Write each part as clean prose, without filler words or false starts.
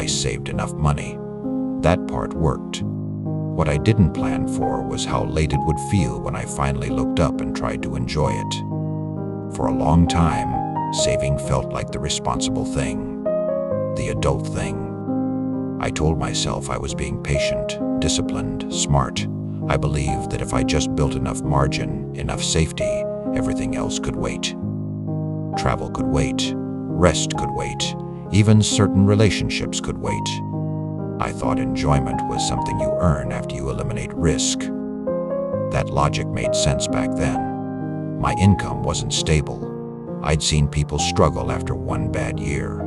I saved enough money. That part worked. What I didn't plan for was how late it would feel when I finally looked up and tried to enjoy it. For a long time, saving felt like the responsible thing, the adult thing. I told myself I was being patient, disciplined, smart. I believed that if I just built enough margin, enough safety, everything else could wait. Travel could wait, rest could wait, even certain relationships could wait. I thought enjoyment was something you earn after you eliminate risk. That logic made sense back then. My income wasn't stable. I'd seen people struggle after one bad year.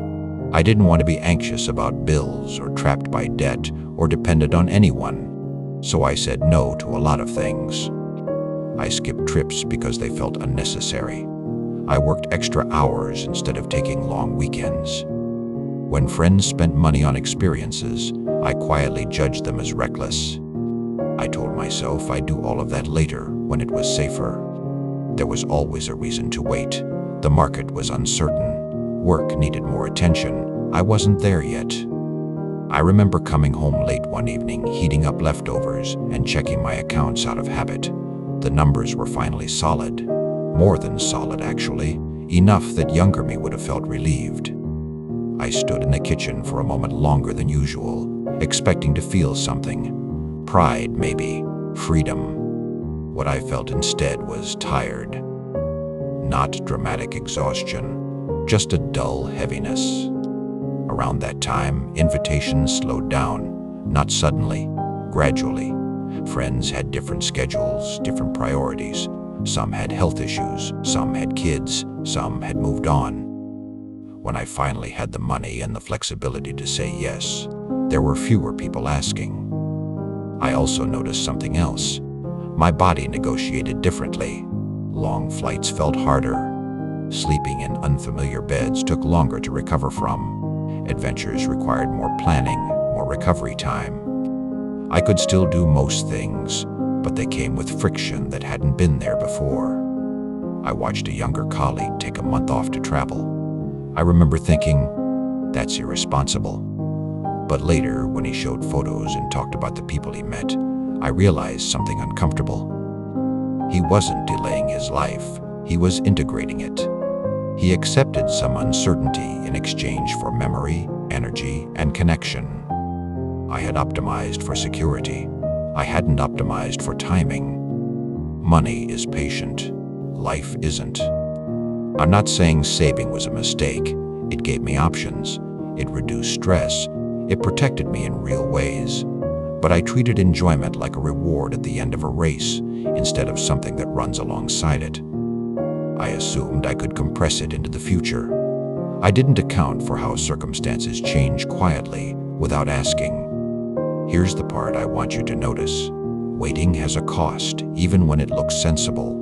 I didn't want to be anxious about bills or trapped by debt or dependent on anyone, so I said no to a lot of things. I skipped trips because they felt unnecessary. I worked extra hours instead of taking long weekends. When friends spent money on experiences, I quietly judged them as reckless. I told myself I'd do all of that later, when it was safer. There was always a reason to wait. The market was uncertain. Work needed more attention. I wasn't there yet. I remember coming home late one evening, heating up leftovers and checking my accounts out of habit. The numbers were finally solid. More than solid, actually. Enough that younger me would have felt relieved. I stood in the kitchen for a moment longer than usual, expecting to feel something. Pride, maybe. Freedom. What I felt instead was tired. Not dramatic exhaustion, just a dull heaviness. Around that time, invitations slowed down, not suddenly, gradually. Friends had different schedules, different priorities. Some had health issues, some had kids, some had moved on. When I finally had the money and the flexibility to say yes, there were fewer people asking. I also noticed something else. My body negotiated differently. Long flights felt harder. Sleeping in unfamiliar beds took longer to recover from. Adventures required more planning, more recovery time. I could still do most things, but they came with friction that hadn't been there before. I watched a younger colleague take a month off to travel. I remember thinking, that's irresponsible. But later, when he showed photos and talked about the people he met, I realized something uncomfortable. He wasn't delaying his life, he was integrating it. He accepted some uncertainty in exchange for memory, energy, and connection. I had optimized for security. I hadn't optimized for timing. Money is patient. Life isn't. I'm not saying saving was a mistake. It gave me options. It reduced stress. It protected me in real ways. But I treated enjoyment like a reward at the end of a race, instead of something that runs alongside it. I assumed I could compress it into the future. I didn't account for how circumstances change quietly, without asking. Here's the part I want you to notice. Waiting has a cost, even when it looks sensible.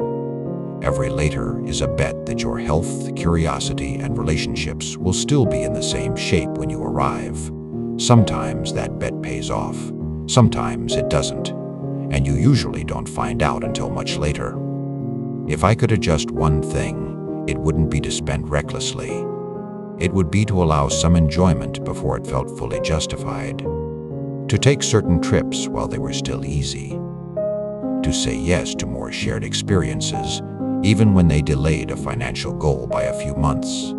Every later is a bet that your health, curiosity, and relationships will still be in the same shape when you arrive. Sometimes that bet pays off. Sometimes it doesn't. And you usually don't find out until much later. If I could adjust one thing, it wouldn't be to spend recklessly. It would be to allow some enjoyment before it felt fully justified. To take certain trips while they were still easy. To say yes to more shared experiences, even when they delayed a financial goal by a few months.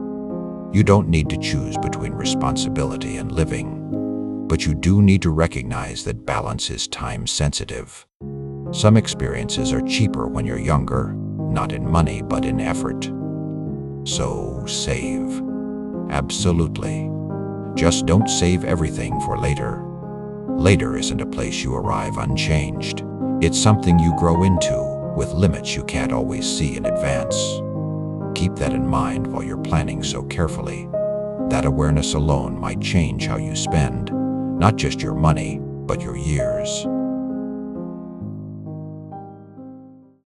You don't need to choose between responsibility and living, but you do need to recognize that balance is time-sensitive. Some experiences are cheaper when you're younger, not in money but in effort. So save. Absolutely. Just don't save everything for later. Later isn't a place you arrive unchanged. It's something you grow into, with limits you can't always see in advance. Keep that in mind while you're planning so carefully. That awareness alone might change how you spend, not just your money, but your years.